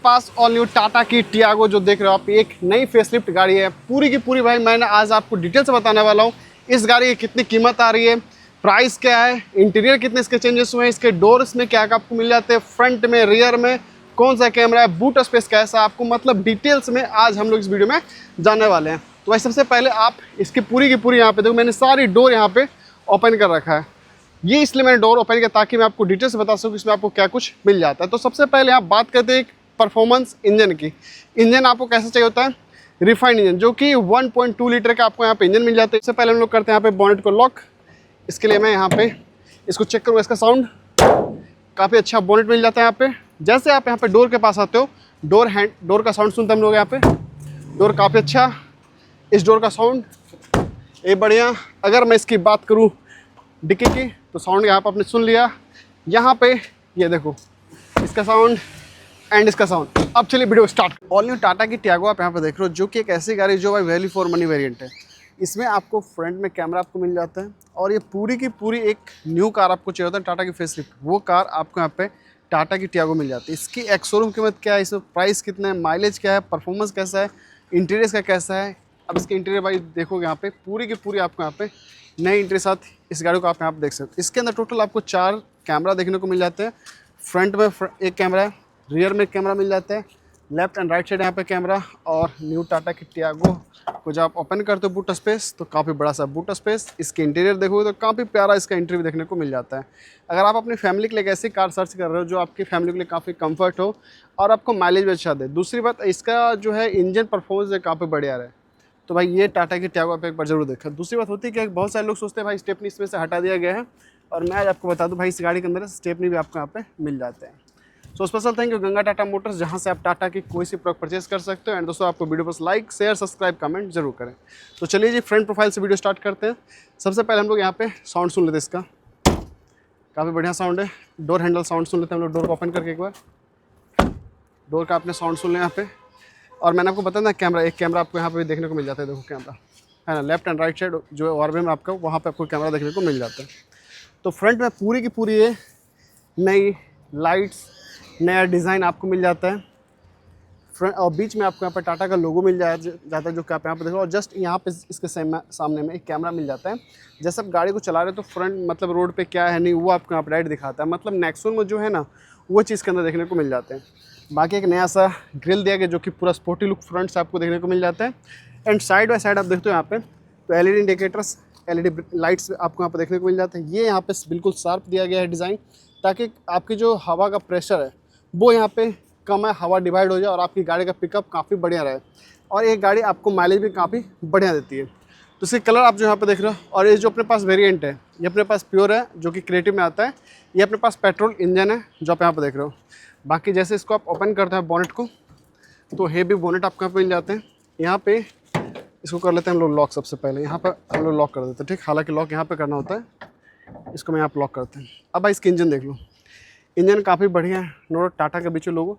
पास all new Tata की Tiago जो देख रहे हो आप, एक नई फेसलिफ्ट गाड़ी है पूरी की पूरी। भाई मैंने आज आपको डिटेल से बताने वाला हूँ इस गाड़ी की कितनी कीमत आ रही है, प्राइस क्या है, इंटीरियर कितने इसके चेंजेस हुए हैं, इसके डोर्स में क्या क्या आपको मिल जाते हैं, फ्रंट में रियर में कौन सा कैमरा है, बूट स्पेस कैसा है, आपको मतलब डिटेल्स में आज हम लोग इस वीडियो में जानने वाले हैं। तो भाई सबसे पहले आप इसकी पूरी की पूरी यहाँ पे देखो, मैंने सारी डोर यहाँ पे ओपन कर रखा है। ये इसलिए मैंने डोर ओपन किया ताकि मैं आपको डिटेल्स बता सकूँ इसमें आपको क्या कुछ मिल जाता है। तो सबसे पहले आप बात करते हैं परफॉर्मेंस इंजन की। इंजन आपको कैसा चाहिए होता है, रिफाइंड इंजन, जो कि 1.2 लीटर का आपको यहाँ पे इंजन मिल जाता है। इससे पहले हम लोग करते हैं यहाँ पे बॉनेट को लॉक। इसके लिए मैं यहाँ पे इसको चेक करूँगा, इसका साउंड काफ़ी अच्छा बॉनेट मिल जाता है यहाँ पे। जैसे आप यहाँ पे डोर के पास आते हो, डोर का साउंड सुनते हैं हम लोग यहाँ पे। डोर काफ़ी अच्छा, इस डोर का साउंड ये बढ़िया। अगर मैं इसकी बात करूँ डिक्की की, तो साउंड यहाँ पर आपने सुन लिया। यहाँ पे ये देखो इसका साउंड एंड इसका साउंड। अब चलिए video start. All new Tata की टियागो आप यहाँ पे देख रहे हो, जो कि एक ऐसी गाड़ी जो भाई वैल्यू फॉर मनी वेरिएंट है। इसमें आपको फ्रंट में कैमरा आपको मिल जाता है और ये पूरी की पूरी एक न्यू कार आपको चाहिए होता है टाटा की फेसलिफ्ट, वो कार आपको यहाँ पे टाटा की टियागो मिल जाती है। इसकी एक शोरूम कीमत क्या है, इसमें प्राइस कितना है, माइलेज क्या है, परफॉर्मेंस कैसा है, इंटीरियर का कैसा है। अब इसके इंटीरियर भाई देखोगे यहाँ पे पूरी की पूरी आपको यहाँ पे नए इंटीरियर साथ इस गाड़ी को आप यहाँ पे देख सकते हो। इसके अंदर टोटल आपको 4 कैमरा देखने को मिल जाते हैं। फ्रंट में एक कैमरा है, रियर में कैमरा मिल जाता है, लेफ्ट एंड राइट साइड यहाँ पे कैमरा। और न्यू टाटा की टियागो को जब आप ओपन करते हो बूट स्पेस, तो काफ़ी बड़ा सा बूट स्पेस। इसके इंटीरियर देखोगे तो काफ़ी प्यारा इसका इंटीरियर देखने को मिल जाता है। अगर आप अपनी फैमिली के लिए एक ऐसी कार सर्च कर रहे हो जो आपकी फैमिली के लिए काफ़ी कंफर्ट हो और आपको माइलेज भी अच्छा दे। दूसरी बात, इसका जो है इंजन परफॉर्मेंस काफ़ी बढ़िया है, तो भाई ये टाटा की टियागो आप एक बार जरूर देखा। दूसरी बात होती है कि बहुत सारे लोग सोचते हैं भाई स्टेपनी इसमें से हटा दिया गया है, और मैं आज आपको बता दूं भाई इस गाड़ी के अंदर स्टेपनी भी आपको यहाँ पे मिल जाते हैं। So special thank you Ganga Tata Motors, जहाँ से आप टाटा की कोई सी प्रोडक्ट परचेज कर सकते हो। एंड दोस्तों आपको वीडियो पर लाइक शेयर सब्सक्राइब कमेंट जरूर करें। तो चलिए जी फ्रंट प्रोफाइल से वीडियो स्टार्ट करते हैं। सबसे पहले हम लोग यहाँ पे साउंड सुन लेते हैं। इसका काफ़ी बढ़िया साउंड है। डोर हैंडल साउंड सुन लेते हैं हम लोग, डोर को ओपन करके एक बार डोर का आपने साउंड सुन लिया यहाँ पे। और मैंने आपको बताया ना कैमरा, एक कैमरा आपको यहाँ पे भी देखने को मिल जाता है। देखो कैमरा है ना, लेफ्ट एंड राइट साइड जो है ऑर्बे में आपका, वहाँ पे आपको कैमरा देखने को मिल जाता है। तो फ्रंट में पूरी की पूरी ये नई लाइट्स, नया डिज़ाइन आपको मिल जाता है। फ्रंट और बीच में आपको यहाँ पर टाटा का लोगो मिल जाता है, जो कि आप यहाँ पर देखो। और जस्ट यहाँ पे इसके सामने में एक कैमरा मिल जाता है। जैसे आप गाड़ी को चला रहे हो तो फ्रंट मतलब रोड पे क्या है नहीं, वो आपको यहाँ पर लाइट दिखाता है। मतलब नेक्सॉन में जो है ना, वो चीज़ के अंदर देखने को मिल जाते हैं। बाकी एक नया सा ग्रिल दिया गया जो कि पूरा स्पोर्टी लुक फ्रंट से आपको देखने को मिल जाता है। एंड साइड बाय साइड आप देखते हो यहाँ पे तो एलईडी इंडिकेटर्स, एलईडी लाइट्स आपको यहाँ पे देखने को मिल जाते हैं। ये यहाँ पे बिल्कुल शार्प दिया गया है डिज़ाइन, ताकि आपकी जो हवा का प्रेशर है वो यहाँ पे कम है, हवा डिवाइड हो जाए और आपकी गाड़ी का पिकअप काफ़ी बढ़िया रहे। और ये गाड़ी आपको माइलेज भी काफ़ी बढ़िया देती है। तो इसके कलर आप जो यहाँ पे देख रहे हो, और ये जो अपने पास वेरिएंट है ये अपने पास प्योर है जो कि क्रिएटिव में आता है। ये अपने पास पेट्रोल इंजन है जो आप यहाँ पे देख रहे हो। बाकी जैसे इसको आप ओपन करते हैं बॉनेट को, तो हेवी बॉनेट आपको यहाँ पे मिल जाते हैं। यहाँ पे इसको कर लेते हैं हम लोग लॉक। सबसे पहले यहाँ पर हम लोग लॉक कर देते हैं, ठीक। हालांकि लॉक यहाँ पे करना होता है, इसको मैं यहाँ पर लॉक करते हैं। अब भाई इसकी इंजन देख लो, इंजन काफ़ी बढ़िया है। नो टाटा के बीच में लोगो,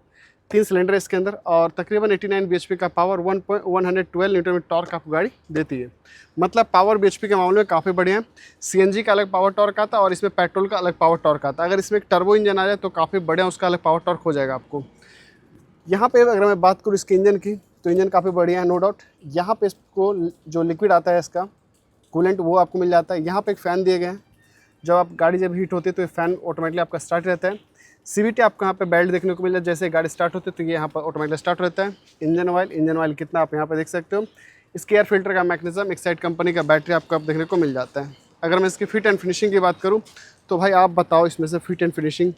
3 सिलेंडर है इसके अंदर और तकरीबन 89 bhp का पावर, 112 न्यूटन में टॉर्क आपको गाड़ी देती है। मतलब पावर bhp के मामले में काफ़ी बढ़िया है। सीएनजी का अलग पावर टॉर्क आता है और इसमें पेट्रोल का अलग पावर टॉर्क आता है। अगर इसमें एक टर्बो इंजन आ जाए तो काफ़ी बढ़िया उसका अलग पावर टॉर्क हो जाएगा आपको। यहाँ पे अगर मैं बात करूँ इसके इंजन की, तो इंजन काफ़ी बढ़िया है नो डाउट। यहाँ पे इसको जो लिक्विड आता है इसका कूलेंट, वो आपको मिल जाता है। यहाँ पे एक फ़ैन दिए गए हैं, जब आप गाड़ी जब हीट होती है तो ये फ़ैन ऑटोमेटिकली आपका स्टार्ट रहता है। सीवीटी आपको यहाँ पे बेल्ट देखने को मिल जाए, जैसे गाड़ी स्टार्ट होती है तो ये यहाँ पर ऑटोमेटिकली स्टार्ट रहता है। इंजन ऑयल कितना आप यहाँ पे देख सकते हो। इसके एयर फिल्टर का मैकेनिज्म, एक्साइड कंपनी का बैटरी आपको देखने को मिल जाता है। अगर मैं इसकी फिट एंड फिनिशिंग की बात करूँ तो भाई आप बताओ इसमें से फिट एंड फिनिशिंग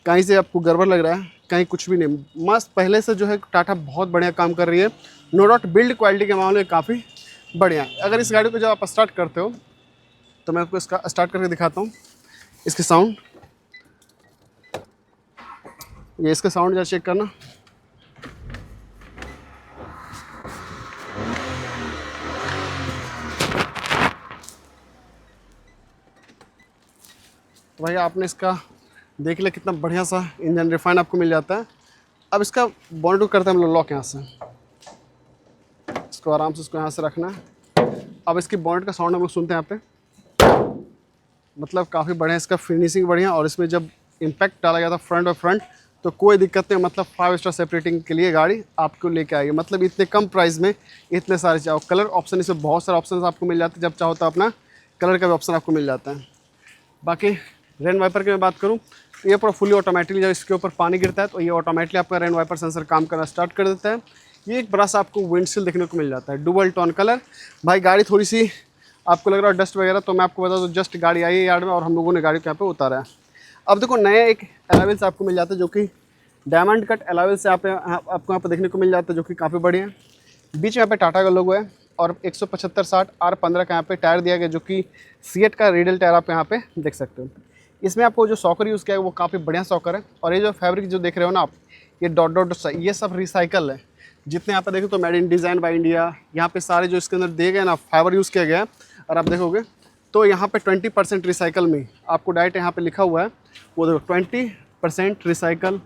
कहीं से आपको गड़बड़ लग रहा है? कहीं कुछ भी नहीं, मस्त। पहले से जो है टाटा बहुत बढ़िया काम कर रही है नो डाउट। बिल्ड क्वालिटी के मामले में काफ़ी बढ़िया। अगर इस गाड़ी को जब आप स्टार्ट करते हो तो मैं आपको इसका स्टार्ट करके दिखाता हूँ। इसके साउंड, ये इसका साउंड जरा चेक करना। तो भाई आपने इसका देख लिया कितना बढ़िया सा इंजन रिफाइन आपको मिल जाता है। अब इसका बॉनेट करते हैं हम लोग लॉक। यहाँ से इसको आराम से इसको यहाँ से रखना है। अब इसकी बॉनेट का साउंड हम लोग सुनते हैं यहाँ पे। मतलब काफ़ी बढ़िया इसका फिनिशिंग बढ़िया। और इसमें जब इम्पैक्ट डाला गया था फ्रंट और फ्रंट, तो कोई दिक्कत नहीं, मतलब 5 स्टार सेपरेटिंग के लिए गाड़ी आपको लेके आएगी। मतलब इतने कम प्राइस में इतने सारे चाहो कलर ऑप्शन, इसमें बहुत सारे ऑप्शन आपको मिल जाते हैं, जब चाहो तो अपना कलर का भी ऑप्शन आपको मिल जाता है। बाकी रेन वाइपर की मैं बात करूँ तो ये पूरा फुली ऑटोमेटिकली, जब इसके ऊपर पानी गिरता है तो ये ऑटोमेटिकली आपका रेन वाइपर सेंसर काम करना स्टार्ट कर देता है। ये एक बड़ा सा आपको विंडशील्ड देखने को मिल जाता है, डुअल टोन कलर। भाई गाड़ी थोड़ी सी आपको लग रहा है डस्ट वगैरह, तो मैं आपको बता दूँ जस्ट गाड़ी आई है यार्ड में और हम लोगों ने गाड़ी को यहाँ पे उतारा है। अब देखो नया एक एलावेल्स आपको मिल जाता है, जो कि डायमंड कट एलावेल्स आपको यहाँ पे देखने को मिल जाता है, जो कि काफ़ी बढ़िया है। बीच में यहाँ पे टाटा का लोगो है और 175/60 R15 का यहाँ पे टायर दिया गया, जो कि सीएट का रेडियल टायर आप यहाँ पे देख सकते हो। इसमें आपको जो सॉकर यूज़ किया है वो काफ़ी बढ़िया सॉकर है। और ये जो फैब्रिक जो देख रहे हो ना आप, ये डॉट डॉट ये सब रिसाइकल है। जितने यहाँ पे देखो तो made in design by India, यहाँ पे सारे जो इसके अंदर दिए गए ना फाइबर यूज़ किया गया है। और आप देखोगे तो यहाँ पे 20% रिसाइकल में आपको डायरेक्ट यहाँ पे लिखा हुआ है, वो देखो 20% रिसाइकल।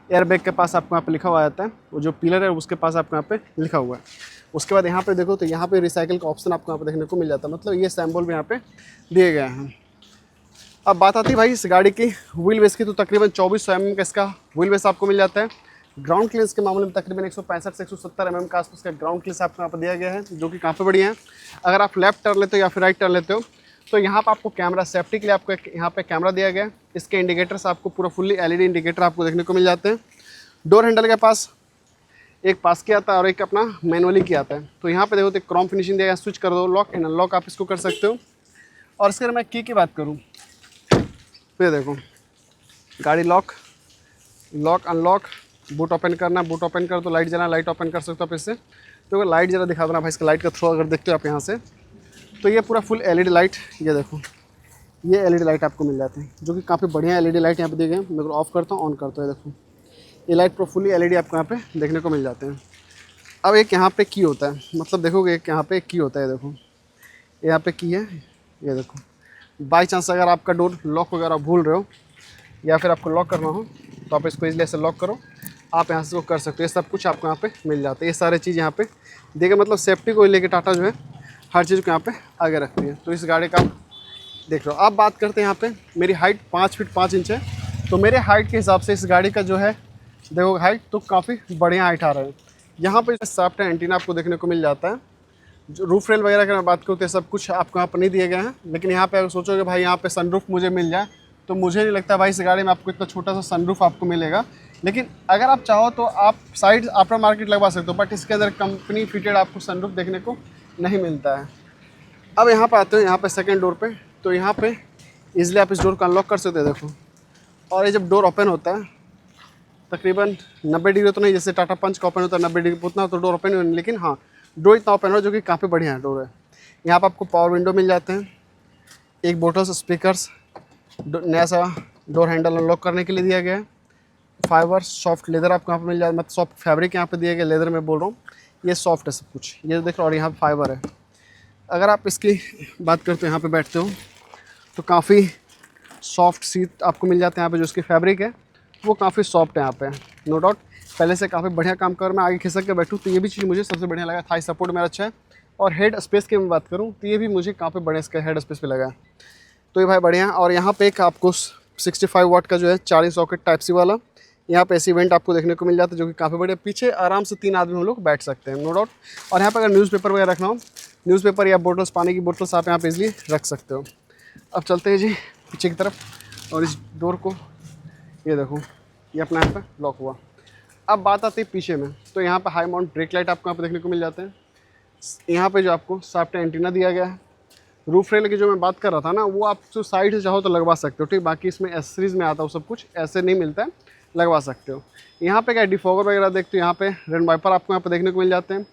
एयरबैग के पास आपको यहाँ पे लिखा हुआ आता है, वो जो पिलर है उसके पास आपको यहाँ पे लिखा हुआ है। उसके बाद यहाँ पे देखो तो यहाँ पे रिसाइकल का ऑप्शन आपको यहाँ पे देखने को मिल जाता है, मतलब ये सैम्पल भी यहाँ पे दिए गए हैं। अब बात आती है भाई इस गाड़ी की व्हील बेस की, तो तकरीबन 2400 mm का इसका व्हील बेस आपको मिल जाता है। ग्राउंड क्लियरेंस के मामले में तकरीबन 165 से 170 mm का आसपास का ग्राउंड क्लियरेंस आपको यहाँ पर दिया गया है, जो कि काफ़ी बढ़िया है। अगर आप लेफ्ट टर्न लेते हो या फिर राइट टर्न लेते हो तो यहाँ पर आपको कैमरा सेफ्टी के लिए आपको यहाँ पे कैमरा दिया गया है। इसके इंडिकेटर्स आपको पूरा फुल्ली LED इंडिकेटर आपको देखने को मिल जाते हैं। डोर हैंडल के पास एक पास की आता है और एक अपना मैनुअली की आता है। तो यहाँ पे देखो तो क्रोम फिनिशिंग दिया गया, स्विच कर दो लॉक एंड अनलॉक आप इसको कर सकते हो। और इसके अगर मैं की बात करूँ तो ये देखो गाड़ी लॉक अनलॉक, बूट ओपन करना, बूट ओपन कर दो, लाइट जला लाइट ओपन कर सकते हो आप इससे। तो अगर लाइट जरा दिखा देना भाई, इसका लाइट का थ्रो अगर देखते हो आप यहाँ से, तो ये पूरा फुल LED लाइट, ये देखो ये LED लाइट आपको मिल जाती है, जो कि काफ़ी बढ़िया LED लाइट यहाँ पे दिए गए हैं। मैं अगर ऑफ करता हूँ ऑन करता हूँ, ये देखो ये लाइट पूरा फुली LED आपको यहाँ पे देखने को मिल जाते हैं। अब एक यहाँ पे की होता है, मतलब देखोगे एक यहाँ पे एक की होता है, देखो यहाँ पे की है, ये देखो बाई चांस अगर आपका डोर लॉक वगैरह भूल रहे हो या फिर आपको लॉक करना हो तो आप इसको इजली ऐसे लॉक करो, आप यहाँ से वो कर सकते हो। ये सब कुछ आपको यहाँ पे मिल जाता है, ये सारे चीज़ यहाँ पे देखिए, मतलब सेफ्टी को लेके टाटा जो है हर चीज़ को यहाँ पे आगे रखती है। तो इस गाड़ी का देख लो। आप बात करते हैं यहाँ पे, मेरी हाइट 5 फीट 5 इंच है, तो मेरे हाइट के हिसाब से इस गाड़ी का जो है देखो हाइट तो काफ़ी बढ़िया हाइट आ रहा है। यहाँ पे सॉफ्ट एंटीना आपको देखने को मिल जाता है। जो रूफ रेल वगैरह की मैं बात करूँ तो सब कुछ आपको यहाँ पर नहीं दिए गए हैं, लेकिन यहाँ पे अगर सोचोगे भाई यहाँ पे सनरूफ मुझे मिल जाए, तो मुझे नहीं लगता भाई इस गाड़ी में आपको इतना छोटा सा सनरूफ आपको मिलेगा। लेकिन अगर आप चाहो तो आप साइड आफ्टर मार्केट लगवा सकते हो, बट इसके अंदर कंपनी फिटेड आपको सनरूफ देखने को नहीं मिलता है। अब यहाँ पर आते हो, यहाँ पे सेकेंड डोर पे, तो यहाँ पे ईजिली आप इस डोर को अनलॉक कर सकते हो, देखो। और ये जब डोर ओपन होता है तकरीबन 90 डिग्री तो नहीं, जैसे टाटा पंच का ओपन होता है 90 डिग्री उतना तो डोर ओपन नहीं, लेकिन हाँ डोर इतना ओपन हो जो कि काफ़ी बढ़िया है डोर है। यहाँ पर आपको पावर विंडो मिल जाते हैं, एक बोटल्स स्पीकर्स, नया सा डोर हैंडल अनलॉक करने के लिए दिया गया है। फाइबर सॉफ्ट लेदर आपको यहाँ पे मिल जाए, मतलब सॉफ्ट फैब्रिक यहाँ पे दिया गया, लेदर में बोल रहा हूँ, ये सॉफ्ट है सब कुछ, ये देख रहे हो। और यहाँ फाइबर है। अगर आप इसकी बात करते हो यहाँ पे बैठते हो तो काफ़ी सॉफ्ट सीट आपको मिल जाते हैं यहाँ पे। जो इसकी फैब्रिक है वो काफ़ी सॉफ्ट है यहाँ पे, नो डाउट पहले से काफ़ी बढ़िया काम कर। मैं आगे खिसक के बैठूँ तो ये भी चीज़ मुझे सबसे बढ़िया लगा। थाई सपोर्ट मेरा अच्छा है। और हेड स्पेस की मैं बात करूँ तो ये भी मुझे काफ़ी बढ़िया इसका हेड स्पेस पे लगा है, तो ये भाई बढ़िया। और यहाँ पे एक आपको 65 वाट का जो है चार्जिंग सॉकेट टाइप सी वाला यहाँ पे ऐसी इवेंट आपको देखने को मिल जाता है, जो कि काफ़ी बढ़िया। पीछे आराम से 3 आदमी हम लोग बैठ सकते हैं, नो डाउट। और यहाँ पर अगर न्यूज़पेपर वगैरह रखना हो, न्यूज़पेपर या बोटल्स, पानी की बोटल्स आप यहाँ पे इजली रख सकते हो। अब चलते हैं जी पीछे की तरफ, और इस डोर को ये देखो ये अपना यहाँ पे लॉक हुआ। अब बात आती है पीछे में, तो यहाँ पे हाई माउंट ब्रेक लाइट आपको यहाँ पे देखने को मिल जाते हैं। यहाँ पे जो आपको सॉफ्ट एंटीना दिया गया है। रूफ रेल की जो मैं बात कर रहा था ना, वो आप जो साइड से चाहो तो लगवा सकते हो, ठीक। बाकी इसमें एसेसरीज में आता है सब कुछ, ऐसे नहीं मिलता है, लगवा सकते हो। यहाँ पे क्या डिफॉगर वगैरह देखते हो, यहाँ पे रेन वाइपर आपको यहाँ पे देखने को मिल जाते हैं।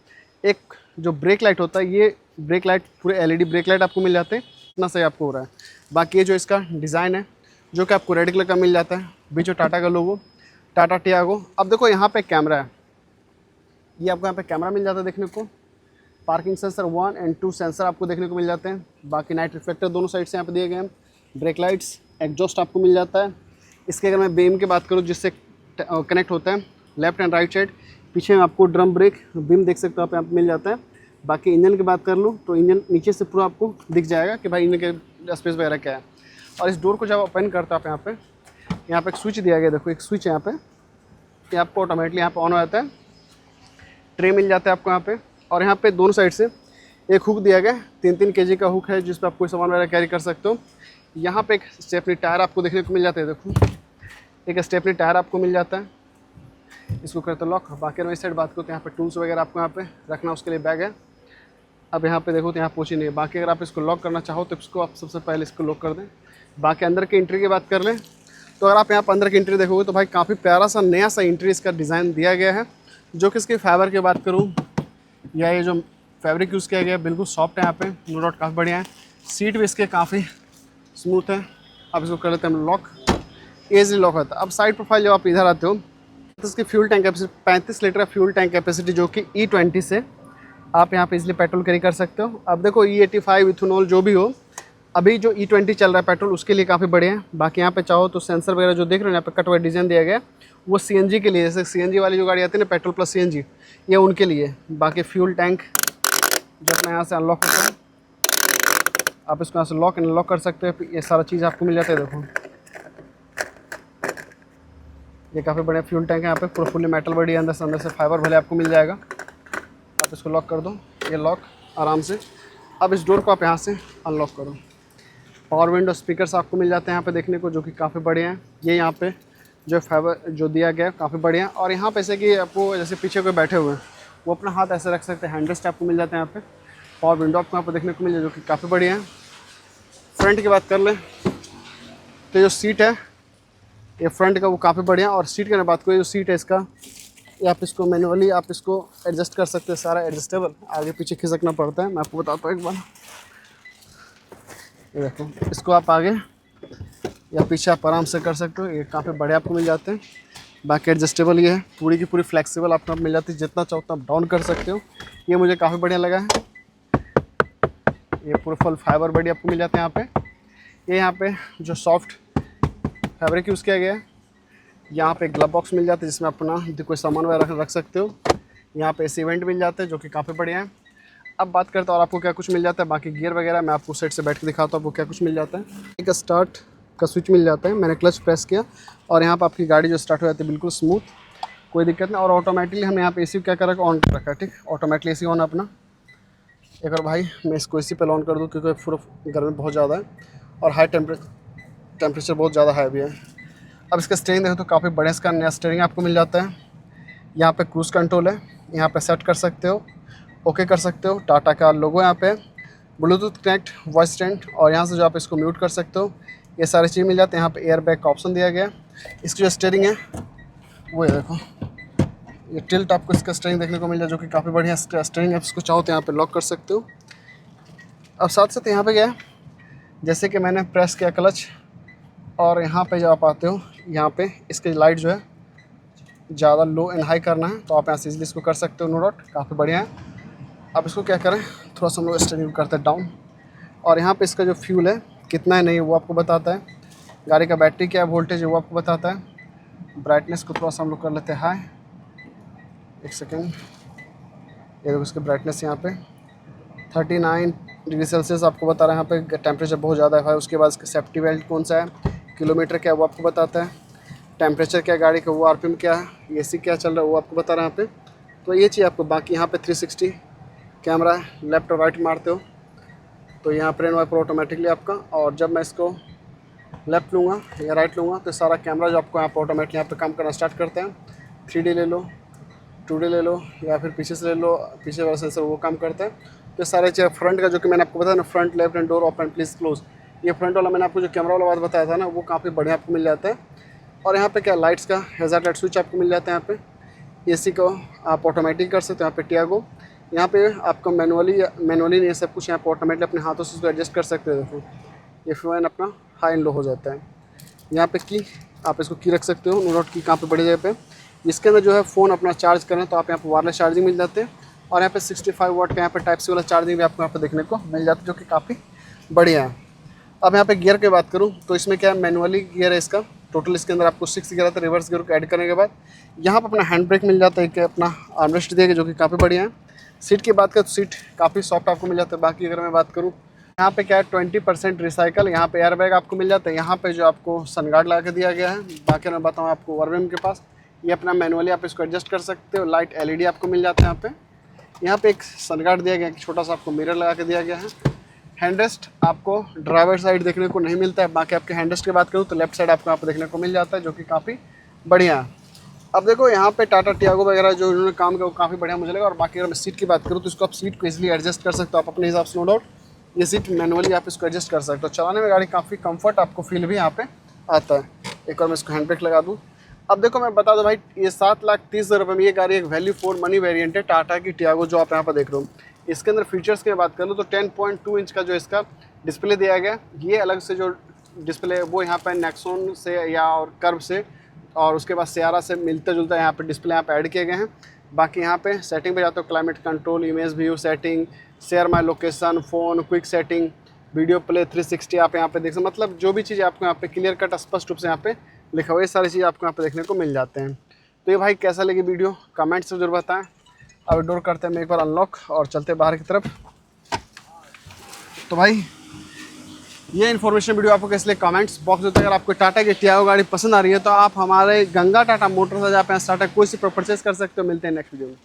एक जो ब्रेक लाइट होता है, ये ब्रेक लाइट पूरे LED ब्रेक लाइट आपको मिल जाते हैं, इतना सही आपको हो रहा है। बाकी ये जो इसका डिज़ाइन है जो कि आपको रेड कलर का मिल जाता है, बीच में टाटा का लोगो, टाटा टियागो। अब देखो यहाँ पे कैमरा है, ये आपको यहाँ पे कैमरा मिल जाता है देखने को। पार्किंग सेंसर 1 और 2 सेंसर आपको देखने को मिल जाते हैं। बाकी नाइट रिफ्लेक्टर दोनों साइड से यहाँ पे दिए गए हैं। ब्रेक लाइट्स, एग्जॉस्ट आपको मिल जाता है। इसके अगर मैं बीम की बात करूँ जिससे कनेक्ट होता है लेफ्ट एंड राइट साइड, पीछे में आपको ड्रम ब्रेक बीम देख सकते हो आप यहाँ पे मिल जाता है। बाकी इंजन की बात कर लूँ तो इंजन नीचे से पूरा आपको दिख जाएगा कि भाई इंजन के स्पेस वगैरह क्या है। और इस डोर को जब ओपन करते हो आप यहाँ पे एक स्विच दिया गया, देखो एक स्विच है यहाँ पे, ये आपको ऑटोमेटिकली यहाँ पे ऑन हो जाता है। ट्रे मिल जाता है आपको यहाँ पे, और यहाँ पे दोनों साइड से एक हुक दिया गया, 3-3 kg का हुक है जिस पर आप कोई सामान वगैरह कैरी कर सकते हो। यहाँ पे एक स्टेपनी टायर आपको देखने को मिल जाता है, देखो एक स्टेपनी टायर आपको मिल जाता है। इसको करते लॉक। बाकी मैं इस साइड बात करते हैं, यहाँ पे टूल्स वगैरह आपको यहाँ पे रखना, उसके लिए बैग है। अब यहाँ पे देखो तो यहाँ पोछी नहीं है। बाकी अगर आप इसको लॉक करना चाहो तो इसको आप सबसे पहले इसको लॉक कर दें। बाकी अंदर की एंट्री की बात कर लें तो अगर आप यहाँ पर अंदर की एंट्री देखोगे तो भाई काफ़ी प्यारा सा नया सा एंट्री इसका डिज़ाइन दिया गया है। जो कि इसके फाइबर की बात करूँ या ये जो फैब्रिक यूज़ किया गया है बिल्कुल सॉफ्ट है, यहाँ पे नो डाउट काफ़ी बढ़िया है। सीट भी इसके काफ़ी स्मूथ है। अब इसको कर लेते हैं हम लॉक, ईजिली लॉक होता है। अब साइड प्रोफाइल जब आप इधर आते हो तो इसकी फ्यूल टैंक कैपेसिटी 35 लीटर का फ्यूल टैंक कैपेसिटी, जो कि E20 से आप यहाँ पे इजीली पेट्रोल कैरी कर सकते हो। अब देखो E85 इथेनॉल जो भी हो, अभी जो E20 चल रहा है पेट्रोल उसके लिए काफ़ी बढ़िया है। बाकी यहाँ पे चाहो तो सेंसर वगैरह जो देख रहे हो यहाँ पे कट हुआ डिज़ाइन दिया गया है, वो CNG के लिए, जैसे CNG वाली जो गाड़ी आती है ना पेट्रोल प्लस CNG, ये उनके लिए। बाकी फ्यूल टैंक जो अपना यहाँ से अनलॉक होता है, आप इसको यहाँ से लॉक एंड अनलॉक कर सकते हो। ये सारा चीज़ आपको मिल जाता है। देखो ये काफ़ी बढ़िया फ्यूल टैंक है, यहाँ पे पूरा फुल्ली मेटल बॉडी है, अंदर से फाइबर भले आपको मिल जाएगा। आप इसको लॉक कर दो, ये लॉक आराम से। अब इस डोर को आप यहाँ से अनलॉक करो। पावर विंडो स्पीकर्स आपको मिल जाते हैं यहाँ पे देखने को, जो कि काफ़ी बढ़िया हैं। ये यहाँ पे जो फाइबर जो दिया गया है काफ़ी बढ़िया। और यहाँ पे ऐसे कि आपको जैसे पीछे कोई बैठे हुए हैं वो अपना हाथ ऐसे रख सकते हैं, हैंडरेस्ट आपको मिल जाते हैं यहाँ पे। पावर विंडो आपको यहाँ पे देखने को मिल जाए, जो कि काफ़ी बढ़िया है। फ्रंट की बात कर लें तो जो सीट है ये फ्रंट का वो काफ़ी बढ़िया। और सीट की बात करें, जो सीट है इसका, ये आप इसको मैनुअली आप इसको एडजस्ट कर सकते हैं, सारा एडजस्टेबल, आगे पीछे खिसकना पड़ता है। मैं आपको बताता हूँ एक बार, ये देखो इसको आप आगे या पीछे आप आराम से कर सकते हो, ये काफ़ी बढ़िया आपको मिल जाते हैं। बाकी एडजस्टेबल ये है, पूरी की पूरी फ्लेक्सिबल आपको मिल जाती है, जितना चाहो उतना आप डाउन कर सकते हो। ये मुझे काफ़ी बढ़िया लगा है। ये पूरा फुल फाइबर बॉडी आपको मिल जाते हैं यहाँ पे। ये यहाँ पे जो सॉफ्ट फैब्रिक यूज़ किया गया है, यहाँ पे ग्लव बॉक्स मिल जाता है जिसमें अपना कोई सामान वगैरह रख सकते हो। यहाँ पे AC वेंट मिल जाते हैं जो कि काफ़ी बढ़िया है। अब बात करते हैं और आपको क्या कुछ मिल जाता है। बाकी गियर वगैरह मैं आपको साइड से बैठ के दिखाता हूँ आपको क्या कुछ मिल जाता है। एक स्टार्ट का स्विच मिल जाता है, मैंने क्लच प्रेस किया और यहाँ पर आपकी गाड़ी जो स्टार्ट हो जाती है बिल्कुल स्मूथ, कोई दिक्कत नहीं। और ऑटोमेटिकली हमने यहाँ पे AC क्या कर रखा है, ऑन कर रखा है, ठीक। ऑटोमेटिकली AC ऑन अपना। एक और भाई मैं इसको AC पे ऑन कर दूँ क्योंकि पूरा गर्मी बहुत ज़्यादा है और हाई टेम्परेचर बहुत ज़्यादा हाई भी है। अब इसका स्टीयरिंग देखो तो काफ़ी बढ़िया इसका नया स्टीयरिंग आपको मिल जाता है। यहाँ पे क्रूज़ कंट्रोल है, यहाँ पे सेट कर सकते हो, ओके कर सकते हो। टाटा का लोगो यहाँ पे, ब्लूटूथ कनेक्ट, वॉइस स्टैंड, और यहाँ से जो आप इसको म्यूट कर सकते हो, ये सारी चीज़ मिल जाते हैं। यहाँ पे एयर बैग का ऑप्शन दिया गया है। इसकी जो स्टीयरिंग है वो है, देखो ये टिल्ट आपको इसका स्टीयरिंग देखने को मिल जाए, जो कि काफ़ी बढ़िया स्टीयरिंग है। इसको चाहो तो यहाँ पे लॉक कर सकते हो। अब साथ साथ यहाँ पे क्या है, जैसे कि मैंने प्रेस किया क्लच और यहाँ पे जब आप आते हो, यहाँ पे इसकी लाइट जो है ज़्यादा लो एंड हाई करना है तो आप यहाँ से इजीली इसको कर सकते हो, नो डाउट काफ़ी बढ़िया है। अब इसको क्या करें, थोड़ा सा हम लोग स्टीयरिंग करते हैं डाउन, और यहाँ पे इसका जो फ्यूल है कितना है नहीं वो आपको बताता है। गाड़ी का बैटरी क्या है, वोल्टेज है वो आपको बताता है। ब्राइटनेस को थोड़ा सा हम लोग कर लेते हैं हाई, एक सेकेंड। ये देखो इसकी ब्राइटनेस यहाँ पे 39 डिग्री सेल्सियस आपको बता रहा है। यहाँ पे टेम्परेचर बहुत ज़्यादा है। उसके बाद इसका सेफ्टी बेल्ट कौन सा है, किलोमीटर क्या है वो आपको बताता है, टेम्परेचर क्या है गाड़ी का वो, RPM क्या है, AC क्या चल रहा है वो आपको बता रहा है यहाँ पे। तो ये चीज़ आपको, बाकी यहाँ पे 360 कैमरा है, लेफ्ट और राइट मारते हो तो यहाँ पर वाइपर ऑटोमेटिकली आपका। और जब मैं इसको लेफ्ट लूँगा या राइट लूँगा तो सारा कैमरा जो आपको यहाँ पर ऑटोमेटिकली यहाँ पर काम करना स्टार्ट करते हैं। 3D ले लो, 2D ले लो, या फिर पीछे से ले लो, पीछे वाला सेंसर वो काम करता है। तो सारे चीज़ फ्रंट का जो कि मैंने आपको बताया ना, front left and door open please close, ये फ्रंट वाला मैंने आपको जो कैमरा वाला बात बताया था ना, वो काफ़ी बढ़िया आपको मिल जाता है। और यहाँ पे क्या लाइट्स का हैज़ार्ड लाइट स्विच आपको मिल जाता है। यहाँ पे AC को आप ऑटोमेटिक कर सकते हो। यहाँ पे टियागो, यहाँ पे आपको मैनुअली नहीं, सब कुछ यहाँ पे ऑटोमेटिकली अपने हाथों से उसको एडजस्ट कर सकते हो। देखो ये फैन अपना हाई एंड लो हो जाता है। यहाँ पे की आप इसको की रख सकते हो, नो डाउट की कहाँ पे बड़ी जगह पे। इसके अंदर जो है फ़ोन अपना चार्ज करें तो आप यहाँ पे वायरलेस चार्जिंग मिल जाते हैं। और यहाँ पे 65 वाट का यहाँ पे टाइप सी वाला चार्जिंग भी आपको यहाँ पे देखने को मिल जाता है, जो कि काफ़ी बढ़िया है। अब यहाँ पे गियर की बात करूँ तो इसमें क्या है, मैनुअली गियर है इसका। टोटल इसके अंदर आपको 6 गियर आता है। रिवर्स गियर को ऐड करने के बाद यहाँ पर अपना हैंड ब्रेक मिल जाता है, एक अपना आर्मरेस्ट दिया गया जो कि काफ़ी बढ़िया है। सीट की बात करें तो सीट काफ़ी सॉफ्ट आपको मिल जाता है। बाकी अगर मैं बात करूँ यहाँ पे क्या है, 20% रिसाइकल, यहाँ पे एयर बैग आपको मिल जाता है। यहाँ पे जो आपको सनगार्ड लगा के दिया गया है। बाकी मैं बताऊँ आपको ओवरवेम के पास ये अपना मैनुअली आप इसको एडजस्ट कर सकते हो। लाइट एलईडी आपको मिल जाता है यहाँ पे एक सनगार्ड दिया गया है, छोटा सा आपको मिरर लगा के दिया गया है। हैंडरेस्ट आपको ड्राइवर साइड देखने को नहीं मिलता है। बाकी आपके हैंडरेस्ट की बात करूँ तो लेफ्ट साइड आपको यहाँ पे देखने को मिल जाता है, जो कि काफ़ी बढ़िया है। अब देखो यहाँ पे टाटा टियागो वगैरह जो इन्होंने काम किया वो काफ़ी बढ़िया मुझे लगा। और बाकी अगर मैं सीट की बात करूँ तो इसको आप सीट को इजीली एडजस्ट कर सकते हो आप अपने हिसाब से, नो डाउट। ये सीट मैनुअली आप इसको एडजस्ट कर सकते हो। चलाने में गाड़ी काफ़ी कंफर्ट आपको फील भी यहाँ पे आता है। एक और मैं इसको हैंड ब्रेक लगा दूँ। अब देखो मैं बता दूं भाई, ये 7,30,000 रुपये में ये गाड़ी एक वैल्यू फॉर मनी वेरिएंट है टाटा की टियागो, जो आप यहाँ पर देख रहे हो। इसके अंदर फीचर्स की बात करूँ तो 10.2 इंच का जो इसका डिस्प्ले दिया गया, ये अलग से जो डिस्प्ले वो यहाँ पर नेक्सॉन से या और कर्व से और उसके बाद सियारा से मिलता जुलता यहाँ पे डिस्प्ले यहाँ पे ऐड किए गए हैं। बाकी यहाँ पे सेटिंग पे जाते हो, climate control, image view setting, share my location, phone, quick setting, video play 360 आप यहाँ पे देख सकते, मतलब जो भी चीज़ आपको यहाँ पे क्लियर कट स्पष्ट रूप से यहाँ पे लिखा हुआ है, ये सारी चीज़ आपको यहाँ पे देखने को मिल जाते हैं। तो ये भाई कैसा लगी वीडियो कमेंट से जरूर बताएं। अब डोर करते हैं मैं एक बार अनलॉक और चलते बाहर की तरफ। तो भाई ये इन्फॉर्मेशन वीडियो आपको कैसे लगी कमेंट्स बॉक्स में। अगर आपको टाटा की टियागो गाड़ी पसंद आ रही है तो आप हमारे गंगा टाटा मोटर्स जहाँ पे स्टार्ट कोई सी परचेज कर सकते हो। मिलते हैं नेक्स्ट वीडियो में।